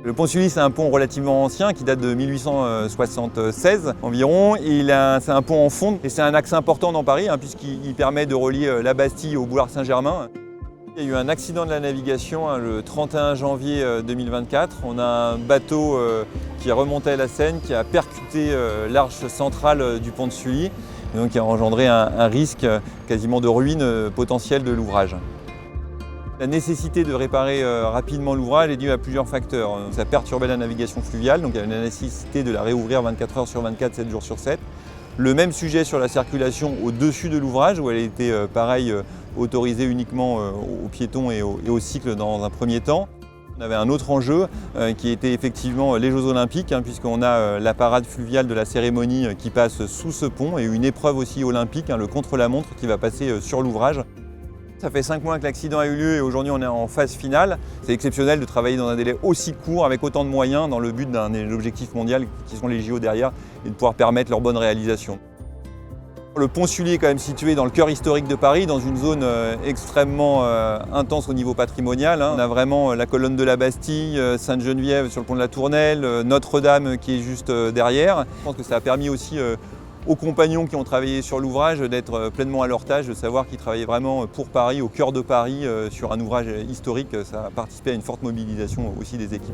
Le pont Sully, c'est un pont relativement ancien qui date de 1876 environ. C'est un pont en fonte et c'est un axe important dans Paris puisqu'il permet de relier la Bastille au boulevard Saint-Germain. Il y a eu un accident de la navigation le 31 janvier 2024. On a un bateau qui remontait la Seine qui a percuté l'arche centrale du pont de Sully et donc qui a engendré un risque quasiment de ruine potentielle de l'ouvrage. La nécessité de réparer rapidement l'ouvrage est due à plusieurs facteurs. Ça perturbait la navigation fluviale, donc il y avait la nécessité de la réouvrir 24 heures sur 24, 7 jours sur 7. Le même sujet sur la circulation au-dessus de l'ouvrage, où elle était pareil, autorisée uniquement aux piétons et aux cycles dans un premier temps. On avait un autre enjeu qui était effectivement les Jeux Olympiques, puisqu'on a la parade fluviale de la cérémonie qui passe sous ce pont et une épreuve aussi olympique, le contre-la-montre qui va passer sur l'ouvrage. Ça fait 5 mois que l'accident a eu lieu et aujourd'hui on est en phase finale. C'est exceptionnel de travailler dans un délai aussi court avec autant de moyens dans le but d'un objectif mondial qui sont les JO derrière et de pouvoir permettre leur bonne réalisation. Le pont Sully est quand même situé dans le cœur historique de Paris, dans une zone extrêmement intense au niveau patrimonial. On a vraiment la colonne de la Bastille, Sainte-Geneviève sur le pont de la Tournelle, Notre-Dame qui est juste derrière. Je pense que ça a permis aussi aux compagnons qui ont travaillé sur l'ouvrage d'être pleinement à leur tâche, de savoir qu'ils travaillaient vraiment pour Paris, au cœur de Paris, sur un ouvrage historique. Ça a participé à une forte mobilisation aussi des équipes.